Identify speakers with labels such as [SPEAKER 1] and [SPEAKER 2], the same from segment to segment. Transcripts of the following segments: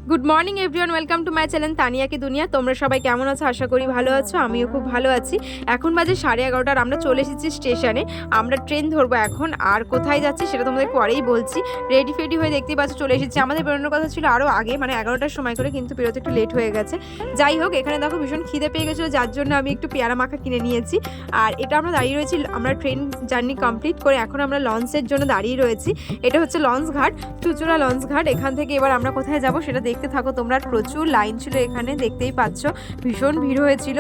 [SPEAKER 1] Good morning everyone, welcome to my channel Tania কি দুনিয়া। তোমরা সবাই কেমন আছো? আশা করি ভালো আছো, আমিও খুব ভালো আছি। এখন বাজে 11:30 আমরা চলে এসেছি স্টেশনে। আমরা ট্রেন ধরবো এখন। আর কোথায় যাচ্ছি সেটা তোমাদের পরেই বলছি। রেডি ফেডি হয়ে দেখতেই পাচ্ছ চলে এসেছি। আমাদের বেরোনোর কথা ছিল আরও আগে, মানে 11টার সময় করে, কিন্তু বেরোতে একটু লেট হয়ে গেছে। যাই হোক, এখানে দেখো ভীষণ খিদে পেয়ে গেছিলো, যার জন্য আমি একটু পেয়ারা মাখা কিনে নিয়েছি। আর এটা আমরা দাঁড়িয়ে রয়েছি, আমরা ট্রেন জার্নি কমপ্লিট করে এখন আমরা লঞ্চের জন্য দাঁড়িয়ে রয়েছি। এটা হচ্ছে লঞ্চ ঘাট, চুচুড়া লঞ্চ ঘাট। এখান থেকে এবার আমরা কোথায় যাব সেটা দেখতে থাকো তোমরা। প্রচুর লাইন ছিল এখানে, দেখতেই পাচ্ছ ভীষণ ভিড় হয়েছিল।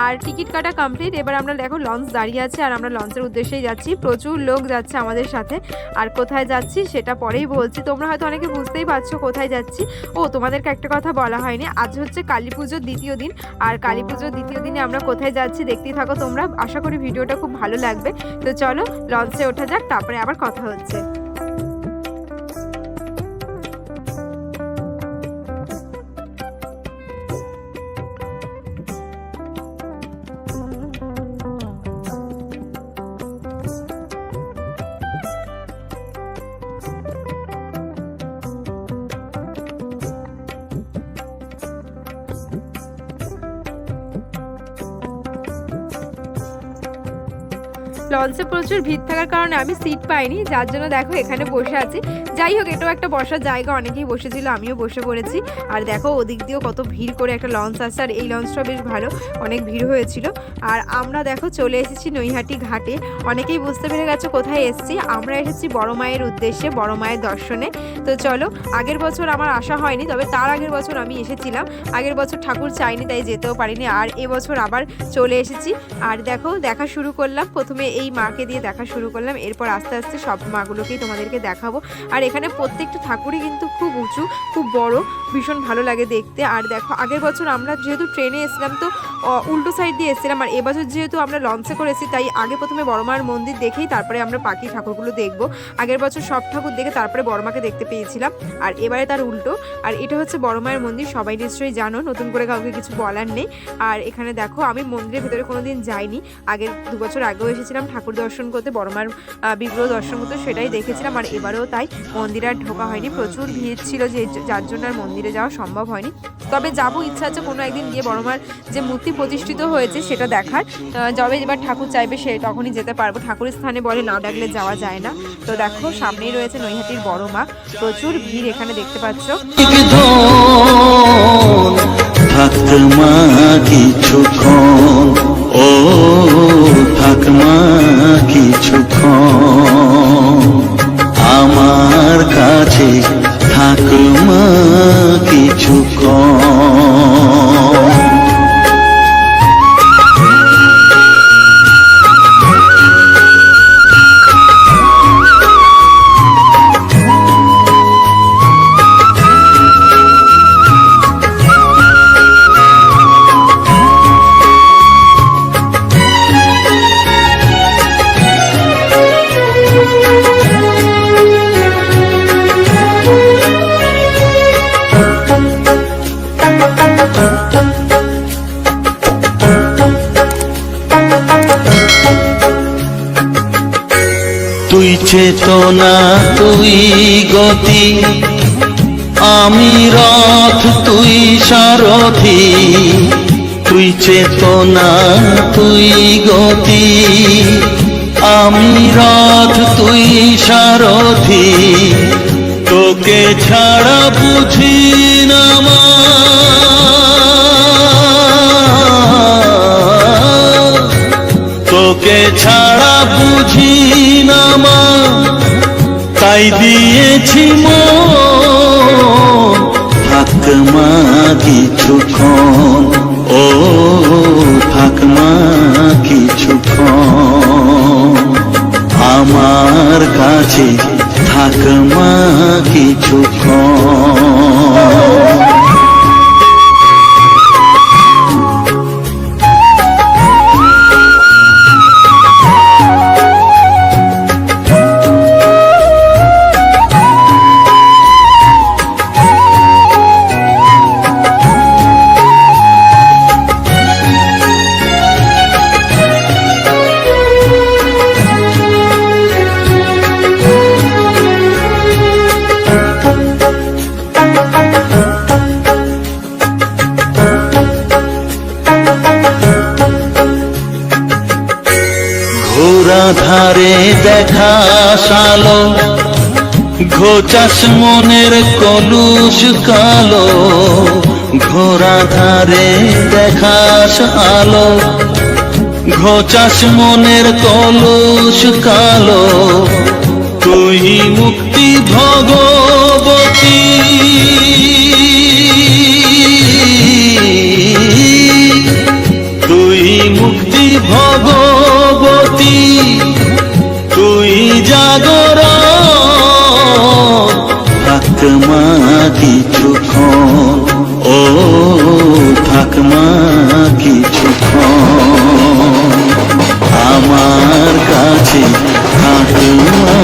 [SPEAKER 1] আর টিকিট কাটা কমপ্লিট। এবার আমরা দেখো লঞ্চ দাঁড়িয়ে আছে আর আমরা লঞ্চের উদ্দেশ্যেই যাচ্ছি। প্রচুর লোক যাচ্ছে আমাদের সাথে। আর কোথায় যাচ্ছি সেটা পরেই বলছি। তোমরা হয়তো অনেকে বুঝতেই পারছো কোথায় যাচ্ছি। ও, তোমাদেরকে একটা কথা বলা হয়নি, আজ হচ্ছে কালী পুজোর দ্বিতীয় দিন। আর কালী পুজোর দ্বিতীয় দিনে আমরা কোথায় যাচ্ছি দেখতেই থাকো তোমরা। আশা করি ভিডিওটা খুব ভালো লাগবে। তো চলো লঞ্চে ওঠা যাক, তারপরে আবার কথা হচ্ছে। লঞ্চে প্রচুর ভিড় থাকার কারণে আমি সিট পাইনি, যার জন্য দেখো এখানে বসে আছি। যাই হোক, এটাও একটা বসার জায়গা, অনেকেই বসেছিল, আমিও বসে পড়েছি। আর দেখো ওদিক দিয়েও কত ভিড় করে একটা লঞ্চ আসছে। আর এই লঞ্চটা বেশ ভালো, অনেক ভিড় হয়েছিল। আর আমরা দেখো চলে এসেছি নৈহাটি ঘাটে। অনেকেই বুঝতে পেরে গেছো কোথায় এসেছি। আমরা এসেছি বড় মায়ের উদ্দেশ্যে, বড় মায়ের দর্শনে। তো চলো, আগের বছর আমার আসা হয়নি, তবে তার আগের বছর আমি এসেছিলাম। আগের বছর ঠাকুর চাইনি, তাই যেতেও পারিনি। আর এবছর আবার চলে এসেছি। আর দেখো দেখা শুরু করলাম, প্রথমে এই মাকে দিয়ে দেখা শুরু করলাম, এরপর আস্তে আস্তে সব মাগুলোকেই তোমাদেরকে দেখাবো। আর এখানে প্রত্যেকটা ঠাকুরই কিন্তু খুব উঁচু, খুব বড়, ভীষণ ভালো লাগে দেখতে। আর দেখো আগের বছর আমরা যেহেতু ট্রেনে এসেছিলাম, তো উল্টো সাইড দিয়ে এসেছিলাম। আর এবছর যেহেতু আমরা লঞ্চে করেছি, তাই আগে প্রথমে বড়মার মন্দির দেখেই তারপরে আমরা বাকি ঠাকুরগুলো দেখবো। আগের বছর সব ঠাকুর দেখে তারপরে বড়মাকে দেখতে পেয়েছিলাম, আর এবারে তার উল্টো। আর এটা হচ্ছে বড়মায়ের মন্দির, সবাই নিশ্চয়ই জানো, নতুন করে কাউকে কিছু বলার নেই। আর এখানে দেখো আমি মন্দিরের ভেতরে কোনোদিন যাইনি, আগের 2 বছর আগেও এসেছিলাম ঠাকুর দর্শন করতে, বড়মার বিগ্রহ দর্শন করতে, সেটাই দেখেছিলাম। আর এবারেও তাই, মন্দিরে আর ঢোকা হয়নি, প্রচুর ভিড় ছিল, যার জন্য আর মন্দিরে যাওয়া সম্ভব হয়নি। তবে যাবো, ইচ্ছা আছে কোনো একদিন গিয়ে বড়মার যে মূর্তি প্রতিষ্ঠিত হয়েছে সেটা দেখার। যবে এবার ঠাকুর চাইবে সে তখনই যেতে পারবো। ঠাকুরের স্থানে বলে না ডাকলে যাওয়া যায় না। তো দেখো সামনেই রয়েছে নৈহাটির বড় মা, প্রচুর ভিড় এখানে দেখতে পাচ্ছ।
[SPEAKER 2] থাকমা কিছুক্ষণ, ও থাকমা কিছুক্ষণ আমার কাছে, থাকমা কিছুক্ষণ। তুই চেতনা, তুই গতি, আমি রথ, তুই সারথি। তুই চেতনা, তুই গতি, আমি রথ, তুই সারথি। তোকে ছাড়া বুঝি না মা, তোকে ছাড়া বুঝি না মা, তাই দিয়েছি মন। থাকমা কিছুক্ষণ, ও থাকমা কিছুক্ষণ আমার কাছে, থাকমা কিছুক্ষণ। ধারে দেখা সালো, ঘোচাস মনের কলুষ কালো, ঘোড়া ধারে দেখাস আলো, ঘোচাস মনের কলুষ কালো, তুই মুক্তি ভগবতী, তুই মুক্তি ভগবতী, তুই জাগর থাকমা কিছুক্ষণ, ও থাকমা কিছুক্ষণ, আমার কাছে থাকমা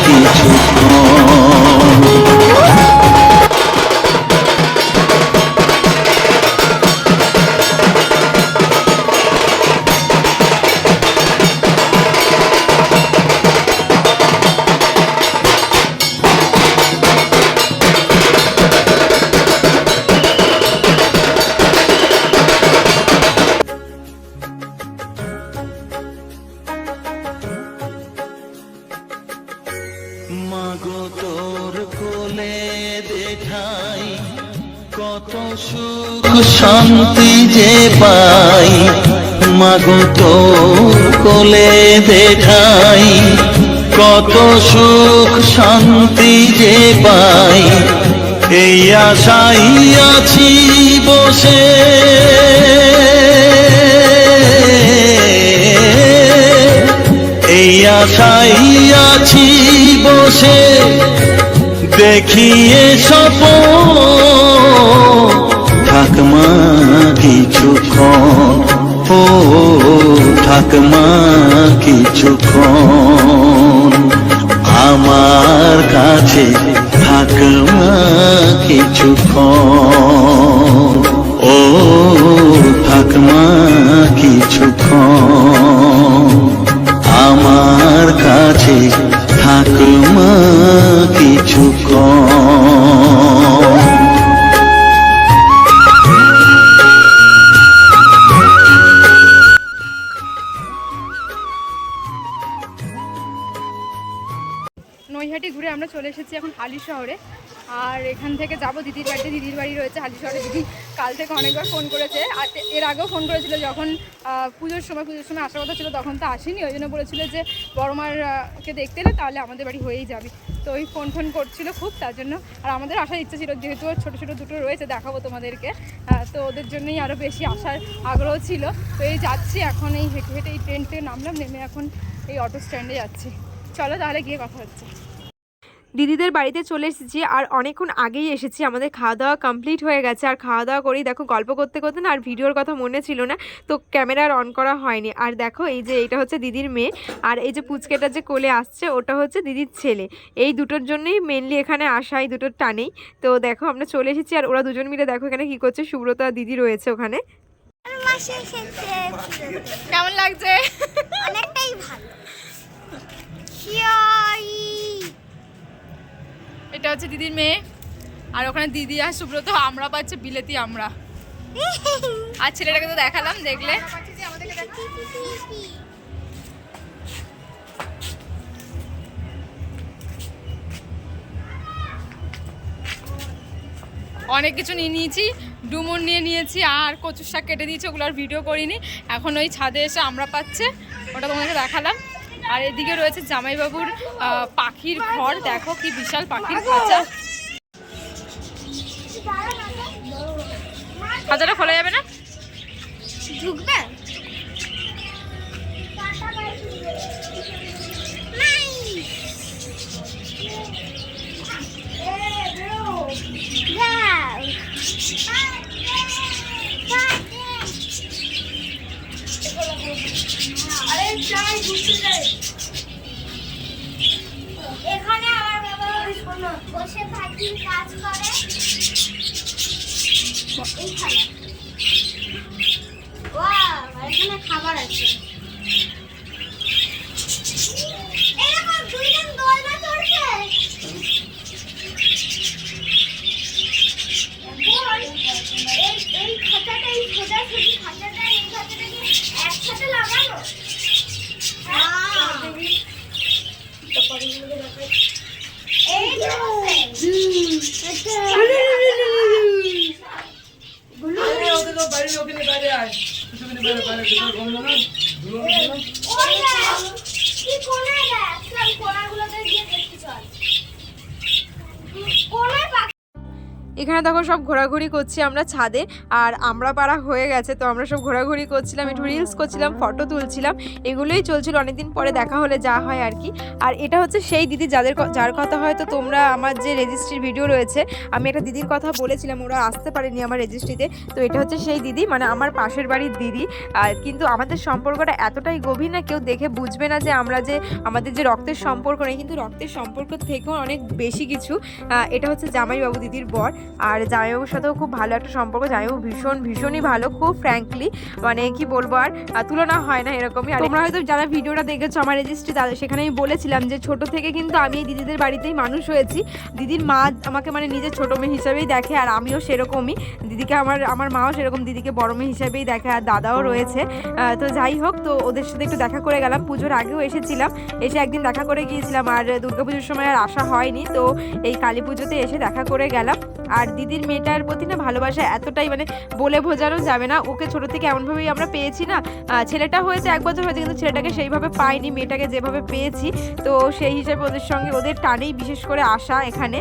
[SPEAKER 2] কিছুক্ষণ। মাগো তোর কোলে দেখাই কত সুখ শান্তি যে পাই, মাগো তোর কোলে দেখাই কত সুখ শান্তি যে পাই, এই আশাই আছি বসে, এই আশাই আছি বসে, দেখিয়ে স্বপন থাকমা কিছুক্ষণ, ও থাকমা কিছুক্ষণ, আমার কাছে থাকমা কিছুক্ষণ, ও থাকমা কিছুক্ষণ, আমার কাছে থাকমা কিছুক্ষণ।
[SPEAKER 1] নৈহাটি ঘুরে আমরা চলে এসেছি এখন হালি শহরে। আর এখান থেকে যাব দিদির বাড়িতে, দিদির বাড়ি রয়েছে হালি শহরে। দিদি কাল থেকে অনেকবার ফোন করেছে, আর এর আগেও ফোন করেছিল যখন পুজোর সময় আসার কথা ছিল, তখন তো আসেনি। ওই জন্য বলেছিল যে বড়মারকে দেখতে এলে তাহলে আমাদের বাড়ি হয়েই যাবে। তো ওই ফোন করছিল খুব, তার জন্য। আর আমাদের আসার ইচ্ছা ছিল, যেহেতু ছোটো ছোটো দুটো রয়েছে, দেখাবো তোমাদেরকে, তো ওদের জন্যই আরও বেশি আসার আগ্রহ ছিল। তো এই যাচ্ছি এখন, এই হেঁটে হেঁটে এই ট্রেন থেকে নামলাম, নেমে এখন এই অটো স্ট্যান্ডে যাচ্ছি। চলো তাহলে গিয়ে কথা হচ্ছে। দিদিদের বাড়িতে চলে এসেছি, আর অনেকক্ষণ আগেই এসেছি। আমাদের খাওয়া দাওয়া কমপ্লিট হয়ে গেছে, আর খাওয়া দাওয়া করেই দেখো গল্প করতে করতে না আর ভিডিওর কথা মনে ছিল না, তো ক্যামেরা অন করা হয়নি। আর দেখো এই যে এটা হচ্ছে দিদির মেয়ে, আর এই যে পুচকেটা যে কোলে আসছে ওটা হচ্ছে দিদির ছেলে। এই দুটোর জন্যই মেনলি এখানে আসা, এই দুটোর টানেই। তো দেখো আমরা চলে এসেছি, আর ওরা দুজন মিলে দেখো এখানে কি করছে। সুব্রতা দিদি রয়েছে ওখানে। কেমন লাগছে?
[SPEAKER 3] অনেকটাই ভালো।
[SPEAKER 1] এটা হচ্ছে দিদির মেয়ে, আর ওখানে দিদি আর সুব্রত, আমরা পাচ্ছে বিলেতি আমরা। আর ছেলেটাকে তো দেখালাম, দেখলে। অনেক কিছু নিয়ে নিয়েছি, ডুমুর নিয়ে নিয়েছি, আর কচুর শাক কেটে দিয়েছি, ওগুলো আর ভিডিও করিনি। এখন ওই ছাদে এসে আমরা পাচ্ছে, ওটা তোমাদেরকে দেখালাম। আর এদিকে রয়েছে জামাইবাবুর পাখির ঘর, দেখো কি বিশাল পাখির খাঁচা। খাঁচাটা খোলা যাবে না?
[SPEAKER 3] ঢুকবে? এখানে আমার বাবা বসে পাখির কাজ করে। এইখানে এখানে খাবার আছে। এরকম দুইজন দোলনা চড়ছে। এই খাঁচাটা, এই সোজাসুজি খাঁচাটা, এই খাঁচাটাকে একসাথে লাগানো। ওই দেখ, কি কোনায় দেখ, চল কোনাগুলোতে গিয়ে দেখতে চল। কোনায় পাখি
[SPEAKER 1] এখানে দেখো সব ঘোরাঘুরি করছি আমরা ছাদে, আর আমরা পাড়া হয়ে গেছে, তো আমরা সব ঘোরাঘুরি করছিলাম, একটু রিলস করছিলাম, ফটো তুলছিলাম, এগুলোই চলছিল। অনেকদিন পরে দেখা হলে যা হয় আর কি। আর এটা হচ্ছে সেই দিদি যার কথা হয়তো তোমরা আমার যে রেজিস্ট্রির ভিডিও রয়েছে, আমি একটা দিদির কথা বলেছিলাম, ওরা আসতে পারেনি আমার রেজিস্ট্রিতে। তো এটা হচ্ছে সেই দিদি, মানে আমার পাশের বাড়ির দিদি। আর কিন্তু আমাদের সম্পর্কটা এতটাই গভীর না, কেউ দেখে বুঝবে না যে আমরা যে আমাদের যে রক্তের সম্পর্ক নেই, কিন্তু রক্তের সম্পর্ক থেকেও অনেক বেশি কিছু। এটা হচ্ছে জামাইবাবু দিদির বর, আর জামাইবাবুর সাথেও খুব ভালো একটা সম্পর্ক। জামাইবাবু ভীষণই ভালো, খুব ফ্র্যাঙ্কলি, মানে কি বলবো, আর তুলনা হয় না এরকমই। আর তোমরা হয়তো যারা ভিডিওটা দেখেছো আমার রেজিস্ট্রি, তাদের সেখানে আমি বলেছিলাম যে ছোট থেকে কিন্তু আমি এই দিদিদের বাড়িতেই মানুষ হয়েছি। দিদির মা আমাকে মানে নিজের ছোট মেয়ে হিসাবেই দেখে, আর আমিও সেরকমই। দিদিকে আমার মাও সেরকম দিদিকে বড় মেয়ে হিসাবেই দেখে, আর দাদাও রয়েছে। তো যাই হোক, তো ওদের সাথে একটু দেখা করে গেলাম। পুজোর আগেও এসেছিলাম, এসে একদিন দেখা করে গিয়েছিলাম, আর দুর্গাপুজোর সময় আর আসা হয়নি। তো এই কালী পুজোতে এসে দেখা করে গেলাম। আর দিদির মেয়েটার প্রতি না ভালোবাসা এতটাই, মানে বলে বোঝানো যাবে না। ওকে ছোট থেকে এমনভাবেই আমরা পেয়েছি না, ছেলেটা হয়েছে 1 বছর হয়েছে, কিন্তু ছেলেটাকে সেইভাবে পাইনি, মেয়েটাকে যেভাবে পেয়েছি। তো সেই হিসেবে ওদের সঙ্গে ওদের টানেই বিশেষ করে আসা এখানে।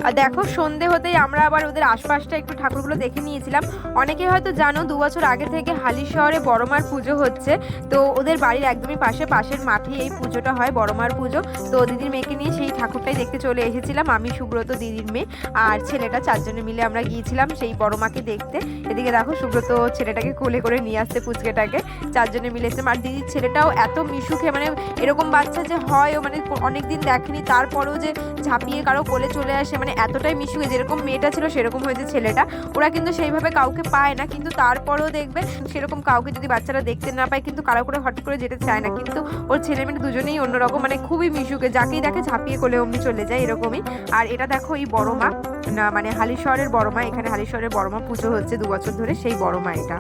[SPEAKER 1] আর দেখো সন্ধে হতেই আমরা আবার ওদের আশপাশটা একটু ঠাকুরগুলো দেখে নিয়েছিলাম। অনেকে হয়তো জানো 2 বছর আগে থেকে হালি শহরে বড়মার পুজো হচ্ছে। তো ওদের বাড়ির একদমই পাশের মাঠে এই পুজোটা হয়, বড়মার পুজো। তো দিদির মেয়েকে নিয়ে সেই ঠাকুরটাই দেখতে চলে এসেছিলাম। আমি, সুব্রত, দিদির মেয়ে আর ছেলেটা, 4 জনে মিলে আমরা গিয়েছিলাম সেই বড়মাকে দেখতে। এদিকে দেখো সুব্রত ছেলেটাকে কোলে করে নিয়ে আসতে, পুচকেটাকে 4 জনে মিলে এসেছিলাম। আর দিদির ছেলেটাও এত মিশুকে, মানে এরকম বাচ্চা যে হয়, ও মানে অনেকদিন দেখেনি, তারপরেও যে ঝাঁপিয়ে কারো কোলে চলে আসে, মানে এতটাই মিশুকে, যেরকম মেয়েটা ছিল সেরকম হয়েছে ছেলেটা। ওরা কিন্তু সেইভাবে কাউকে পায় না, কিন্তু তারপরেও দেখবে সেরকম কাউকে যদি বাচ্চারা দেখতে না পায়, কিন্তু কারো করে হঠাৎ করে যেতে চায় না। কিন্তু ওর ছেলে মেয়ে দুজনেই অন্যরকম, মানে খুবই মিশুকে, যাকেই দেখে ঝাঁপিয়ে কোলে অমনি চলে যায় এরকমই। আর এটা দেখো এই বড়মা, না মানে হালিশহরের বড়মা, এখানে হালিশহরের বড়মা পুজো হচ্ছে 2 বছর ধরে, সেই বড়মা এটা।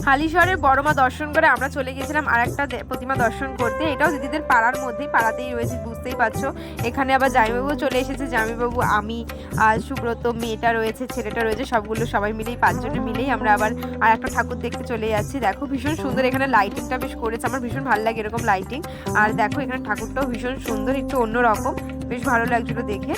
[SPEAKER 1] হালিশহরের বড়মা দর্শন করে আমরা চলে গিয়েছিলাম আর একটা প্রতিমা দর্শন করতে। এটাও দিদিদের পাড়ার মধ্যেই, পাড়াতেই রয়েছে, বুঝতেই পারছো। এখানে আবার জামাইবাবু চলে এসেছে, জামাইবাবু, আমি, আর সুব্রত, মেয়েটা রয়েছে, ছেলেটা রয়েছে, সবাই মিলেই 5 জনে মিলেই আমরা আবার আর একটা ঠাকুর দেখতে চলে যাচ্ছি। দেখো ভীষণ সুন্দর, এখানে লাইটিংটা বেশ করেছে, আমার ভীষণ ভালো লাগে এরকম লাইটিং। আর দেখো এখানে ঠাকুরটাও ভীষণ সুন্দর, একটু অন্যরকম, বেশ ভালো লাগছিল দেখে।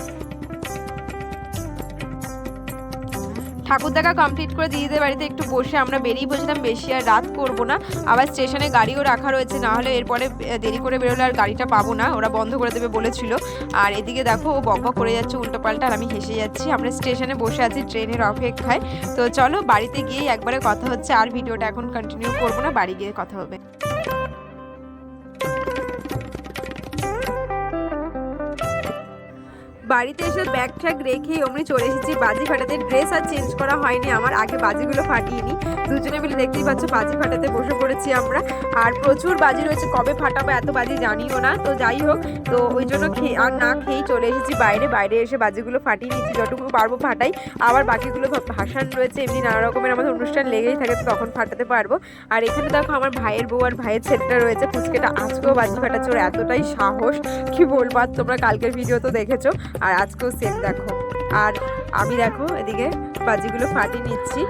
[SPEAKER 1] ঠাকুর দেখা কমপ্লিট করে দিদিদের বাড়িতে একটু বসে আমরা বেরিয়ে পড়েছিলাম, বেশি আর রাত করবো না। আবার স্টেশনে গাড়িও রাখা রয়েছে, না হলে এরপরে দেরি করে বেরোলে আর গাড়িটা পাবো না, ওরা বন্ধ করে দেবে বলেছিল। আর এদিকে দেখো ও বকবক করে যাচ্ছে উল্টোপাল্টা, আর আমি হেসে যাচ্ছি। আমরা স্টেশনে বসে আছি ট্রেনের অপেক্ষায়। তো চলো বাড়িতে গিয়েই একবারে কথা হচ্ছে, আর ভিডিওটা এখন কন্টিনিউ করবো না, বাড়ি গিয়ে কথা হবে। বাড়িতে এসে ব্যাগ ট্যাগ রেখেই অমনি চলে এসেছি বাজি ফাটাতে। ড্রেস আর চেঞ্জ করা হয়নি আমার, আগে বাজিগুলো ফাটিয়ে নিই। দুজনে মিলে দেখতেই পাচ্ছ বাজি ফাটাতে বসে পড়েছি আমরা। আর প্রচুর বাজি রয়েছে, কবে ফাটাবো এত বাজি জানিও না। তো যাই হোক, তো ওই জন্য না খেয়েই চলে এসেছি বাইরে এসে বাজিগুলো ফাটিয়ে নিচ্ছি, যতটুকু পারবো ফাটাই। আবার বাকিগুলো ভাসান রয়েছে, এমনি নানা রকমের আমাদের অনুষ্ঠান লেগেই থাকে, তো তখন ফাটাতে পারবো। আর এখানে দেখো আমার ভাইয়ের বউ আর ভাইয়ের ছেলেটা রয়েছে, পুচকেটা আজকেও বাজি ফাটাচ্ছে, ওর এতটাই সাহস কি বলবো। আর তোমরা কালকের ভিডিও তো দেখেছো, আর আজকেও সেম দেখো। আর আমি দেখো এদিকে বাজিগুলো ফাটিয়ে নিচ্ছি।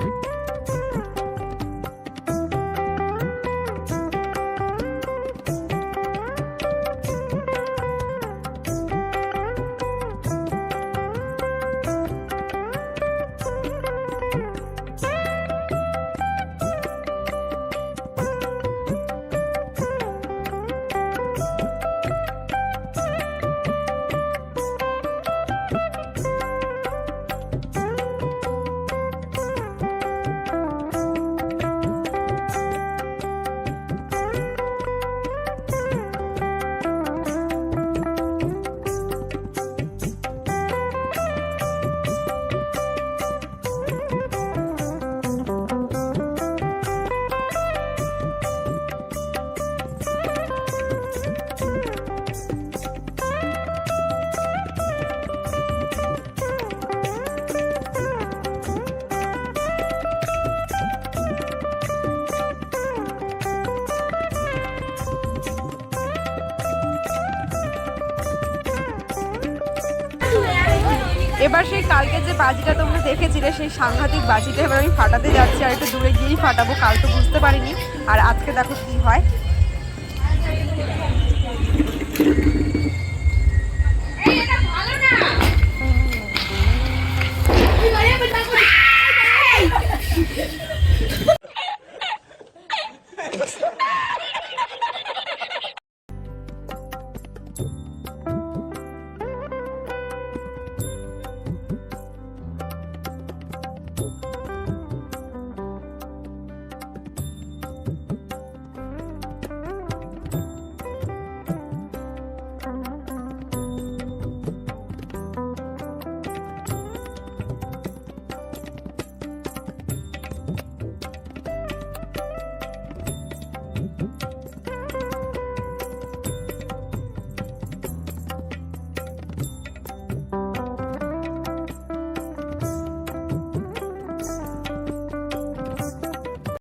[SPEAKER 1] এবার সেই কালকে যে বাজিটা তোমরা দেখেছিলে সেই সাংঘাতিক বাজিটা এবার আমি ফাটাতে যাচ্ছি, আর একটু দূরে গিয়েই ফাটাবো, কাল তো বুঝতে পারিনি। আর আজকে দেখো কি হয়।